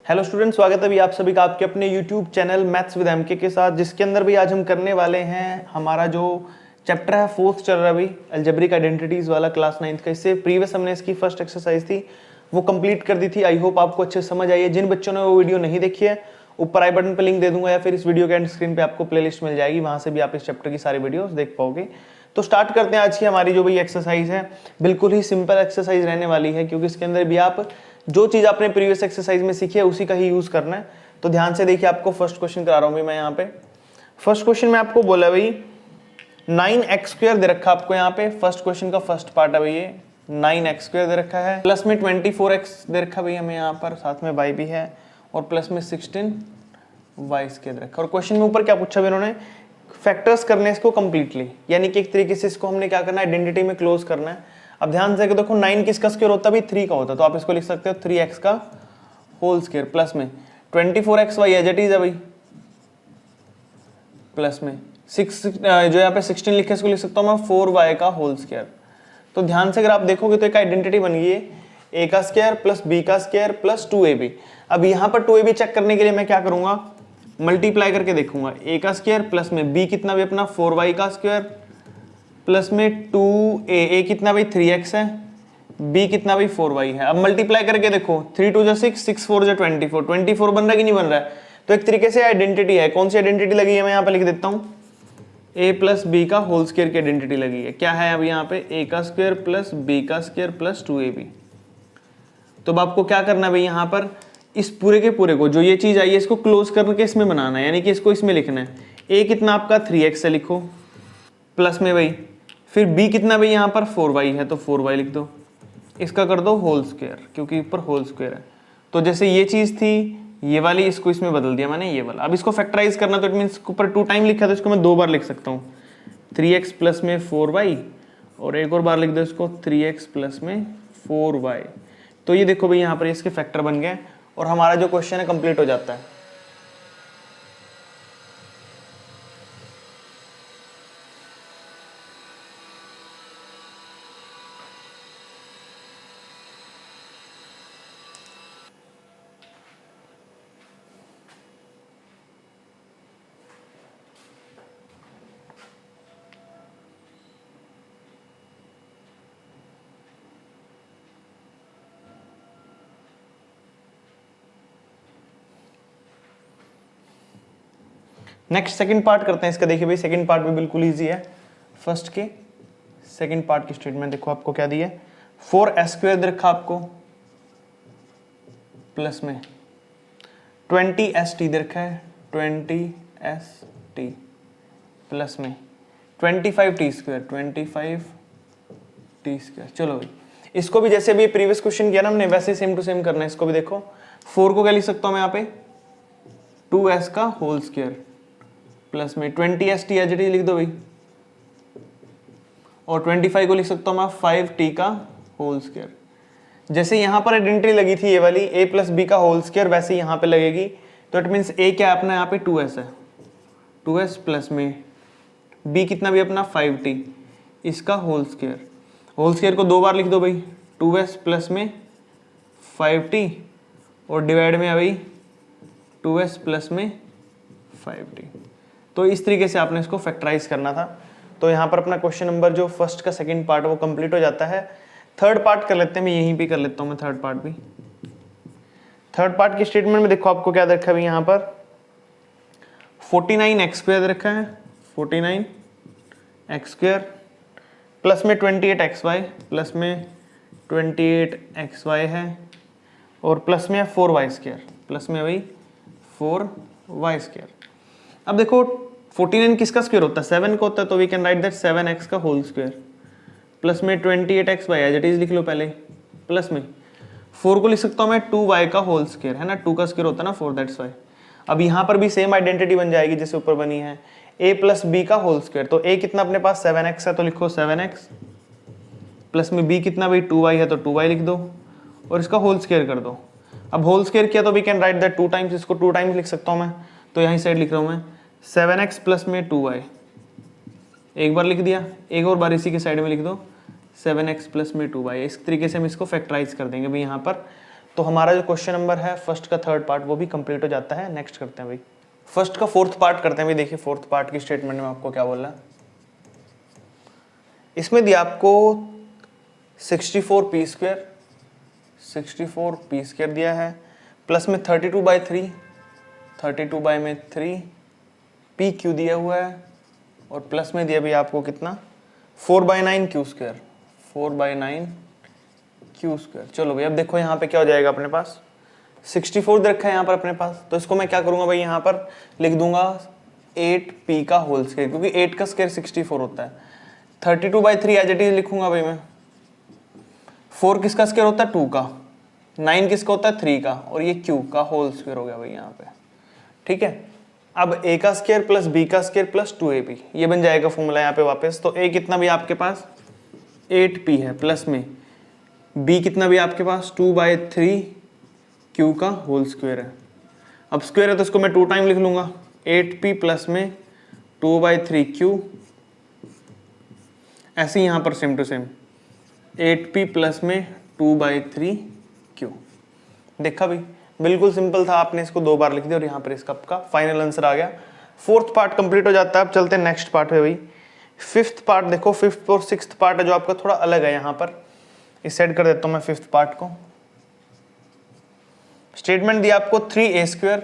Hello student, स्वागत है अभी आप सभी का आपके अपने YouTube channel maths with MK के साथ, जिसके अंदर भी आज हम करने वाले हैं हमारा जो चैप्टर है फोर्थ चल रहा है अभी अलजेब्रिक आइडेंटिटीज वाला क्लास 9th का। इससे प्रीवियस हमने इसकी फर्स्ट एक्सरसाइज थी वो कंप्लीट कर दी थी। आई होप आपको अच्छे से समझ आई है। जिन बच्चों ने वो वीडियो नहीं देखी है ऊपर आई बटन पर लिंक दे दूंगा या फिर इस वीडियो के एंड स्क्रीन पे आपको प्लेलिस्ट मिल जाएगी, वहां से भी आप इस चैप्टर की सारी वीडियोस देख पाओगे। तो स्टार्ट करते हैं आज की हमारी जो भी एक्सरसाइज है। बिल्कुल ही सिंपल एक्सरसाइज रहने वाली है क्योंकि इसके अंदर भी आप जो चीज आपने प्रीवियस एक्सरसाइज में सीखी है उसी का ही यूज करना है। तो ध्यान से देखिए, आपको फर्स्ट क्वेश्चन करा रहा हूं मैं यहाँ पे। फर्स्ट क्वेश्चन में आपको बोला भाई 9x² दे रखा आपको यहाँ पे। फर्स्ट क्वेश्चन का फर्स्ट पार्ट है भाई ये 9x² दे रखा है, प्लस में 24x दे रखा भाई हमें यहाँ पर, साथ में y भी है और प्लस में 16y² दे रखा। और क्वेश्चन में ऊपर क्या पूछा भाई इन्होंने, फैक्टर्स करने इसको कंप्लीटली, यानी कि एक तरीके से इसको हमने क्या करना है, आइडेंटिटी में क्लोज करना है। अब ध्यान से देखो 9 किसका स्क्वायर होता है भाई, 3 का होता है, तो आप इसको लिख सकते हो 3x का होल स्क्वायर प्लस में 24xy एज इट इज है भाई, प्लस में 6 जो यहाँ पे 16 लिखे इसको लिख सकता हूँ मैं 4y का होल स्क्वायर। तो ध्यान से अगर आप देखोगे तो एक आइडेंटिटी बन गई है, a का स्क्वायर प्लस b का स्क्वायर प्लस 2ab। अब यहाँ पर 2ab चेक करने के लिए मैं क्या करूंगा, मल्टीप्लाई करके देखूंगा। a का स्क्वायर प्लस में b कितना भी अपना 4y का स्क्वायर प्लस में 2a कितना भाई 3x है, b कितना भाई 4y है। अब मल्टीप्लाई करके देखो 3 2 6 6 4 24 बन रहा है कि नहीं बन रहा है। तो एक तरीके से आइडेंटिटी है। कौन सी आइडेंटिटी लगी है, मैं यहाँ पे लिख देता हूँ, a प्लस बी का होल स्क्वायर की आइडेंटिटी लगी है। क्या है अब यहाँ पे, a का स्क्वायर प्लस b का स्क्वायर प्लस 2ab। तो अब आपको क्या करना है भाई, यहाँ पर इस पूरे के पूरे को जो ये चीज आई है इसको क्लोज करके इसमें बनाना है, यानी कि इसको इसमें लिखना है। a कितना आपका 3x है लिखो, प्लस में भाई फिर b कितना भाई यहाँ पर 4y है तो 4y लिख दो, इसका कर दो होल स्क्वायर क्योंकि ऊपर होल स्क्वायर है। तो जैसे ये चीज थी ये वाली, इसको इसमें बदल दिया मैंने ये वाला। अब इसको फैक्टराइज करना तो इट मींस ऊपर 2 टाइम लिखा है तो इसको मैं 2 बार लिख सकता हूँ, 3x प्लस में 4y और एक और बार लिख दो इसको 3x प्लस में 4y। तो ये देखो भाई यहाँ पर इसके फैक्टर बन गए और हमारा जो क्वेश्चन है कंप्लीट हो जाता है। नेक्स्ट सेकंड पार्ट करते हैं इसका। देखिए भाई सेकंड पार्ट भी बिल्कुल इजी है। फर्स्ट के सेकंड पार्ट की स्टेटमेंट देखो, आपको क्या दी है, 4s² दे रखा आपको प्लस में 20st दे रखा है, 20st प्लस में 25t²। चलो भाई इसको भी जैसे अभी प्रीवियस क्वेश्चन किया ना हमने वैसे सेम टू सेम करना है। इसको भी देखो 4 को क्या लिख सकता हूं मैं यहाँ पे 2s का होल स्क्वायर प्लस में 20st एज इट इज लिख दो भाई, और 25 को लिख सकता हूं मैं 5t का होल स्क्वायर। जैसे यहां पर आइडेंटिटी लगी थी ये वाली a प्लस बी का होल स्क्वायर, वैसे यहां पे लगेगी। तो इट मीन्स a क्या है अपना यहाँ पे 2s है, 2s प्लस में b कितना भी अपना 5t इसका होल स्क्वायर। होल स्क्वायर को 2 बार लिख दो भाई, 2s प्लस में 5t और डिवाइड में भाई 2s प्लस में 5t। तो इस तरीके से आपने इसको फैक्टराइज करना था। तो यहाँ पर अपना क्वेश्चन नंबर जो फर्स्ट का सेकंड पार्ट वो कंप्लीट हो जाता है। थर्ड पार्ट कर लेते हैं, मैं यहीं पे कर लेता हूँ मैं थर्ड पार्ट भी। थर्ड पार्ट की स्टेटमेंट में देखो आपको क्या दे रखा है यहाँ पर 49x² दे रखा है, 49x² प्लस में 28xy प्लस में 28xy है और प्लस में 4y² प्लस में भाई 4y²। अब देखो 49 किसका स्क्वायर होता है, 7 का होता है, तो we can write that 7x का होल स्क्वायर प्लस में 28xy एज इट इज लिख लो पहले, प्लस में 4 को लिख सकता हूँ मैं 2y का होल स्क्वायर, है ना, 2 का स्क्वायर होता है ना 4, दैट्स वाई। अब यहाँ पर भी सेम आइडेंटिटी बन जाएगी जैसे ऊपर बनी है, a प्लस बी का होल स्क्वायर। तो a कितना अपने पास 7x है तो लिखो 7x प्लस में b कितना भाई 2y है तो 2y लिख दो और इसका होल स्क्वायर कर दो। अब होल स्क्वायर किया तो we can write that 2 times, इसको 2 टाइम्स लिख सकता हूँ मैं। तो यहाँ साइड लिख रहा हूँ मैं 7x प्लस में 2y, एक बार लिख दिया, एक और बार इसी के साइड में लिख दो 7x प्लस में 2y। इस तरीके से हम इसको फैक्टराइज कर देंगे भाई यहाँ पर। तो हमारा जो क्वेश्चन नंबर है फर्स्ट का थर्ड पार्ट वो भी कंप्लीट हो जाता है। नेक्स्ट करते हैं भाई, फर्स्ट का फोर्थ पार्ट करते हैं भाई। देखिए फोर्थ पार्ट की स्टेटमेंट में आपको क्या बोला है, इसमें दिया आपको 64p स्क्वायर, 64p स्क्वायर दिया है, प्लस में 32/3, 32/3 पी क्यू दिया हुआ है, और प्लस में दिया भी आपको कितना 4/9 क्यू स्क्वायर, 4/9 क्यू स्क्वायर। चलो भाई अब देखो यहाँ पे क्या हो जाएगा, अपने पास 64 दे रखा है यहाँ पर अपने पास, तो इसको मैं क्या करूँगा भाई, यहाँ पर लिख दूंगा 8p का होल स्क्वायर, क्योंकि 8 का स्क्वायर 64 होता है। 32/3 एज इट इज लिखूंगा भाई मैं। 4 किसका स्क्वायर होता है, 2 का। 9 किसका होता है, 3 का, और ये q का होल स्क्वायर हो गया भाई यहाँ पे। ठीक है, अब a का स्क्वायर प्लस b का स्क्वायर प्लस 2ab, ये बन जाएगा फॉर्मूला यहाँ पे वापस। तो a कितना भी आपके पास 8p है, प्लस में b कितना भी आपके पास 2/3 q का होल स्क्वायर है। अब स्क्वायर है तो इसको मैं 2 टाइम लिख लूंगा, 8p प्लस में 2/3 q, ऐसे यहाँ पर same to same 8p plus में 2/3 q। देखा भाई, बिल्कुल सिंपल था, आपने इसको 2 बार लिख दिया और यहाँ पर इसका आपका फाइनल आंसर आ गया। फोर्थ पार्ट कंप्लीट हो जाता है। अब चलते हैं नेक्स्ट पार्ट पे भाई। फिफ्थ पार्ट देखो, फिफ्थ और सिक्स्थ पार्ट है जो आपका थोड़ा अलग है। यहाँ पर इस साइड कर देता हूँ मैं फिफ्थ पार्ट को। स्टेटमेंट दिया आपको 3a स्क्वायर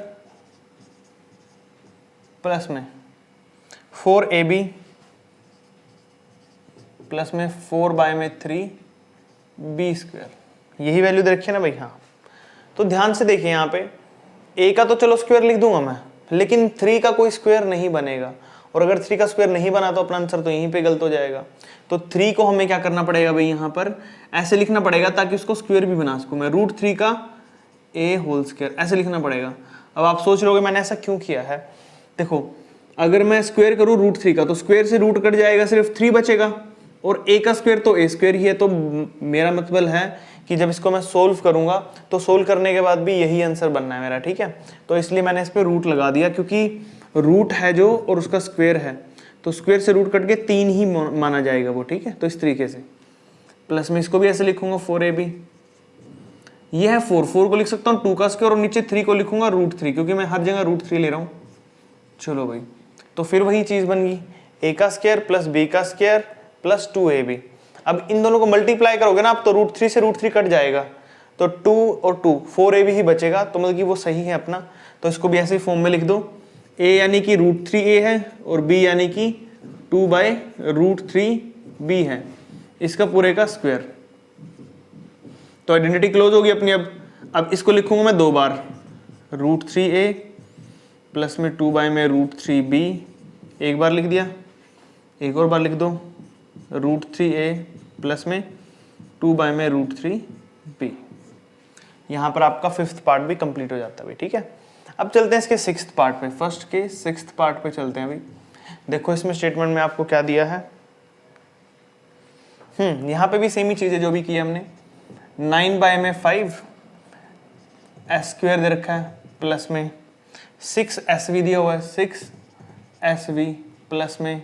प्लस में 4ab प्लस में 4/3b स्क्वायर, यही वैल्यू दे रखी है ना भाई। हाँ, तो ध्यान से देखिए यहाँ पे a का तो चलो स्क्वायर लिख दूंगा मैं, लेकिन 3 का कोई स्क्वायर नहीं बनेगा, और अगर 3 का स्क्वायर नहीं बना तो अपना आंसर तो यहीं पे गलत हो जाएगा। तो 3 को हमें क्या करना पड़ेगा भाई, यहाँ पर ऐसे लिखना पड़ेगा ताकि उसको स्क्वायर भी बना सकूं मैं। √3 का a होल स्क्वायर ऐसे लिखना पड़ेगा। अब आप सोच रहोगे मैंने ऐसा क्यों किया है। देखो, अगर मैं स्क्वायर करूँ √3 का तो स्क्वायर से रूट कट जाएगा, सिर्फ 3 बचेगा, और a का स्क्वायर तो a स्क्वायर ही है। तो मेरा मतलब है कि जब इसको मैं सोल्व करूंगा तो सोल्व करने के बाद भी यही आंसर बनना है मेरा। ठीक है, तो इसलिए मैंने इस पे रूट लगा दिया, क्योंकि रूट है जो और उसका स्क्वायर है, तो स्क्वायर से रूट कट के 3 ही माना जाएगा वो। ठीक है, तो इस तरीके से प्लस में इसको भी ऐसे लिखूंगा 4ab, ये है 4 को लिख सकता हूँ 2 का स्क्वायर, और नीचे 3 को लिखूंगा √3, क्योंकि मैं हर जगह √3 ले रहा हूँ। चलो भाई, तो फिर वही चीज बन गई, a का स्क्वायर प्लस b का स्क्वायर प्लस 2ab। अब इन दोनों को मल्टीप्लाई करोगे ना आप, तो √3 से √3 कट जाएगा, तो 2 और 2 4ab ही बचेगा, तो मतलब कि वो सही है अपना। तो इसको भी ऐसे फॉर्म में लिख दो, a यानी कि √3a है और b यानी कि 2/√3b है, इसका पूरे का स्क्वायर। तो आइडेंटिटी क्लोज होगी अपनी। अब इसको लिखूंगा मैं 2 बार, √3a प्लस में 2/√3b, एक बार लिख दिया, एक और बार लिख दो √3a प्लस में 2/√3b। यहाँ पर आपका फिफ्थ पार्ट भी कंप्लीट हो जाता है भाई। ठीक है, अब चलते हैं इसके सिक्स्थ पार्ट पे, फर्स्ट के सिक्स्थ पार्ट पे चलते हैं भाई। देखो इसमें स्टेटमेंट में आपको क्या दिया है। यहाँ पे भी सेम ही चीज़ है जो भी की हमने। 9/5 s² दे रखा है, प्लस में 6sv दिया हुआ है, 6sv प्लस में,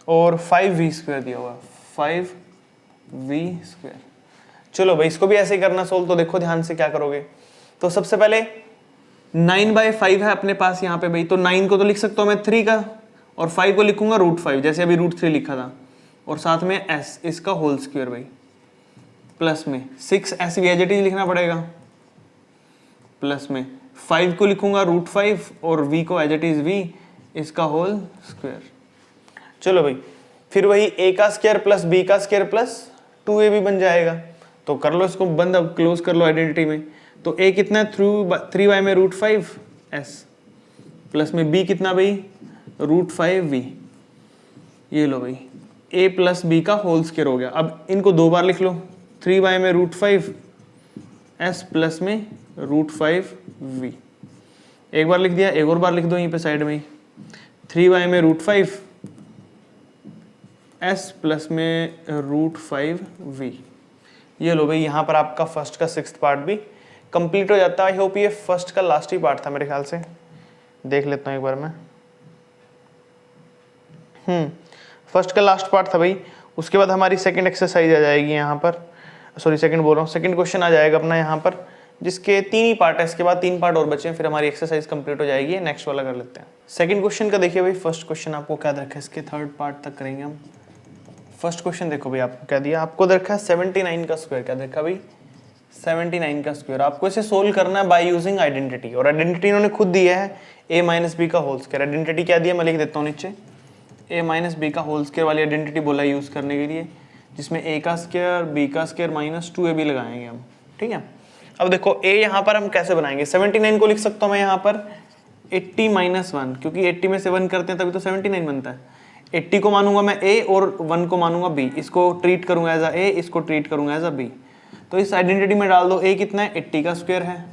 और 5v² दिया हुआ है, 5v²। चलो भाई, इसको भी ऐसे ही करना सोल्व। तो देखो ध्यान से क्या करोगे, तो सबसे पहले 9/5 है अपने पास यहाँ पे भाई, तो 9 को तो लिख सकता हूँ मैं 3 का, और 5 को लिखूंगा √5, जैसे अभी √3 लिखा था, और साथ में s इसका होल स्क्वायर भाई, प्लस में 6sv एज इट इज लिखना पड़ेगा, प्लस में 5 को लिखूंगा √5 और v को एज इट इज v, इसका होल स्क्वायर। चलो भाई, फिर वही a का स्क्वायर प्लस b का स्क्वायर प्लस 2ab बन जाएगा। तो कर लो इसको बंद, अब क्लोज कर लो आइडेंटिटी में। तो a कितना है 3/√5 s, प्लस में b कितना भाई √5v, ये लो भाई a प्लस b का होल स्क्वायर हो गया। अब इनको 2 बार लिख लो, 3/√5 s प्लस में √5v, एक बार लिख दिया, एक और बार लिख दो यहीं पे साइड में, 3/√5 s प्लस में √5v। ये लो भाई, यहाँ पर आपका फर्स्ट का सिक्स्थ पार्ट भी कंप्लीट हो जाता है। आई होप ये फर्स्ट का लास्ट ही पार्ट था मेरे ख्याल से, देख लेता हूँ एक बार मैं। फर्स्ट का लास्ट पार्ट था भाई। उसके बाद हमारी सेकंड एक्सरसाइज आ जाएगी यहाँ पर, सॉरी सेकंड बोल रहा हूँ, सेकंड क्वेश्चन आ जाएगा अपना यहाँ पर, जिसके 3 ही पार्ट है, इसके बाद 3 पार्ट और बचे हैं, फिर हमारी एक्सरसाइज कंप्लीट हो जाएगी। नेक्स्ट वाला कर लेते हैं। सेकंड क्वेश्चन का देखिए भाई, फर्स्ट क्वेश्चन आपको क्या रखा है, इसके थर्ड पार्ट तक करेंगे हम। फर्स्ट क्वेश्चन देखो भाई, आपको क्या दिया, आपको रखा है 79 का स्क्वायर। क्या देखा भाई, 79 का स्क्वायर। आपको इसे सोल्व करना है बाय यूजिंग आइडेंटिटी, और आइडेंटिटी इन्होंने खुद दिया है a माइनस बी का होल स्क्वायर। आइडेंटिटी क्या दिया मैं लिख देता हूँ नीचे, a माइनस बी का होल स्क्वायर वाली आइडेंटिटी बोला है यूज करने के लिए, जिसमें a का स्क्वायर b का स्क्वायर माइनस 2ab लगाएंगे हम। ठीक है, अब देखो a यहाँ पर हम कैसे बनाएंगे, 79 को लिख सकता हूँ मैं यहाँ पर 80 माइनस 1, क्योंकि 80 में से 1 करते हैं तभी तो 79 बनता है। 80 को मानूंगा मैं a और 1 को मानूंगा b, इसको ट्रीट करूंगा एज a, इसको ट्रीट करूंगा एज a b। तो इस आइडेंटिटी में डाल दो, a कितना है 80 का स्क्वायर है,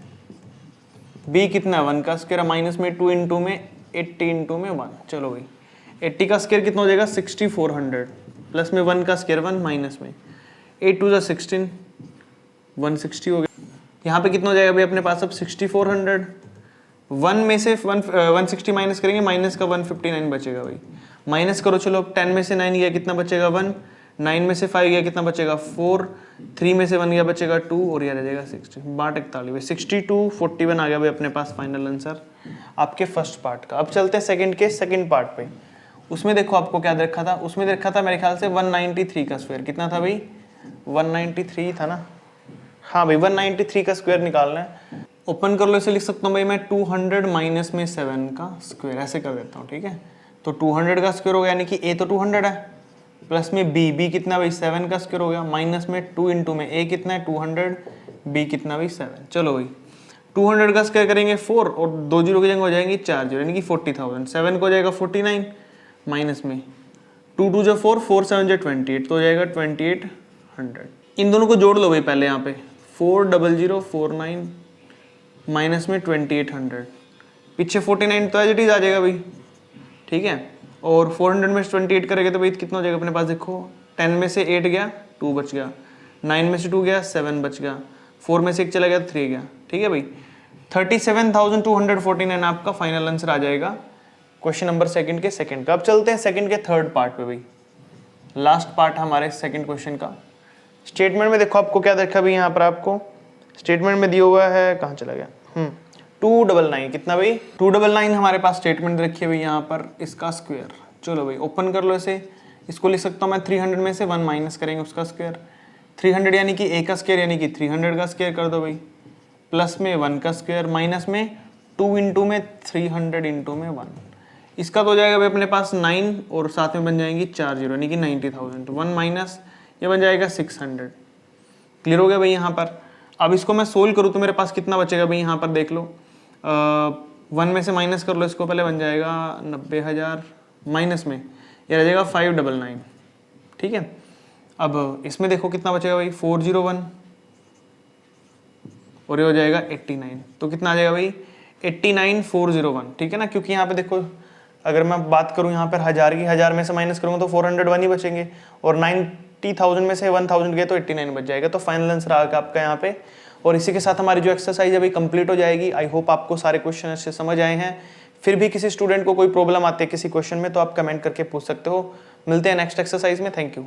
b कितना है 1 का स्क्वायर है, माइनस में 2 इंटू में 80 इंटू में 1। चलो भाई 80 का स्क्वायर कितना हो जाएगा 6400, प्लस में 1 का स्क्वायर 1, माइनस में 8 2 16 160 हो गया। यहाँ पे कितना हो जाएगा भाई अपने पास अब 6400, 1 में से 160 माइनस करेंगे, माइनस का 159 बचेगा भाई। माइनस करो चलो, 10 में से 9 गया कितना बचेगा 1, 9 में से 5 गया कितना बचेगा 4, 3 में से 1 गया बचेगा 2, और यह रह जाएगा 60 बाट 41। 62 41 आ गया भाई अपने पास फाइनल आंसर आपके फर्स्ट पार्ट का। अब चलते हैं सेकंड के सेकंड पार्ट पे। उसमें देखो आपको क्या रखा था, उसमें रखा था मेरे ख्याल से 193 का स्क्वायर। कितना था भाई 193 था ना, हाँ भाई 193 का स्क्वायर निकालना है। ओपन कर लो, इसे लिख सकता हूँ भाई मैं 200 माइनस में 7 का स्क्वायर, ऐसे कर देता हूँ। ठीक है, तो 200 का स्क्वायर हो गया, यानी कि a तो 200 है, प्लस में b कितना भाई 7 का स्क्वायर हो गया, माइनस में 2 इंटू में a कितना है 200, b कितना भाई 7। चलो भाई 200 का स्क्वायर करेंगे 4 और 2 जीरो की जगह हो जाएंगी 4 जीरो, यानी कि 40,000। 7 को हो जाएगा 49, माइनस में 2 2 जो 4, 4 7 जो 28, तो हो जाएगा 2800। इन दोनों को जोड़ लो भाई पहले, यहाँ पे 40049 माइनस में 2800, पीछे 49 तो एज इट इज आ जाएगा भाई। ठीक है, और 400 में से 28 करेंगे तो भाई कितना हो जाएगा अपने पास, देखो 10 में से 8 गया 2 बच गया, 9 में से 2 गया 7 बच गया, 4 में से 1 चला गया 3 गया। ठीक है भाई, 37,249 आपका फाइनल आंसर आ जाएगा क्वेश्चन नंबर सेकंड के सेकंड का। अब चलते हैं सेकंड के थर्ड पार्ट पे भाई, लास्ट पार्ट हमारे सेकंड क्वेश्चन का। स्टेटमेंट में देखो आपको क्या देखा भाई, यहाँ पर आपको स्टेटमेंट में दिया हुआ है, कहाँ चला गया 299, कितना भाई 299 हमारे पास स्टेटमेंट रखी है भाई यहाँ पर, इसका स्क्वायर। चलो भाई ओपन कर लो इसे, इसको लिख सकता हूँ मैं 300 में से 1 माइनस करेंगे उसका स्क्वायर, 300 यानी कि a का स्क्वायर यानी कि 300 का स्क्वायर कर दो भाई, प्लस में 1 का स्क्वायर, माइनस में 2 इंटू में 300 इंटू में 1। इसका तो हो जाएगा भाई अपने पास 9 और साथ में बन जाएंगी 4 जीरो, यानी कि 90,000। 1 माइनस ये बन जाएगा 600। क्लियर हो गया भाई यहाँ पर। अब इसको मैं सोल्व करूँ तो मेरे पास कितना बचेगा भाई, यहाँ पर देख लो 1 में से माइनस कर लो इसको, पहले बन जाएगा 90,000, माइनस में ये रह जाएगा 599। ठीक है, अब इसमें देखो कितना बचेगा भाई 401, और ये हो जाएगा 89, तो कितना आ जाएगा भाई 89,401। ठीक है ना, क्योंकि यहाँ पे देखो अगर मैं बात करूँ यहाँ पर 1000 की, 1000 में से माइनस करूँगा तो 401 ही बचेंगे, और 90,000 में से 1000 गए तो 89 बच जाएगा। तो फाइनल आंसर आ गया आपका यहाँ पे। और इसी के साथ हमारी जो एक्सरसाइज है भाई कंप्लीट हो जाएगी। आई होप आपको सारे क्वेश्चन अच्छे समझ आए हैं। फिर भी किसी स्टूडेंट को कोई प्रॉब्लम आती है किसी क्वेश्चन में तो आप कमेंट करके पूछ सकते हो। मिलते हैं नेक्स्ट एक्सरसाइज में। Thank you.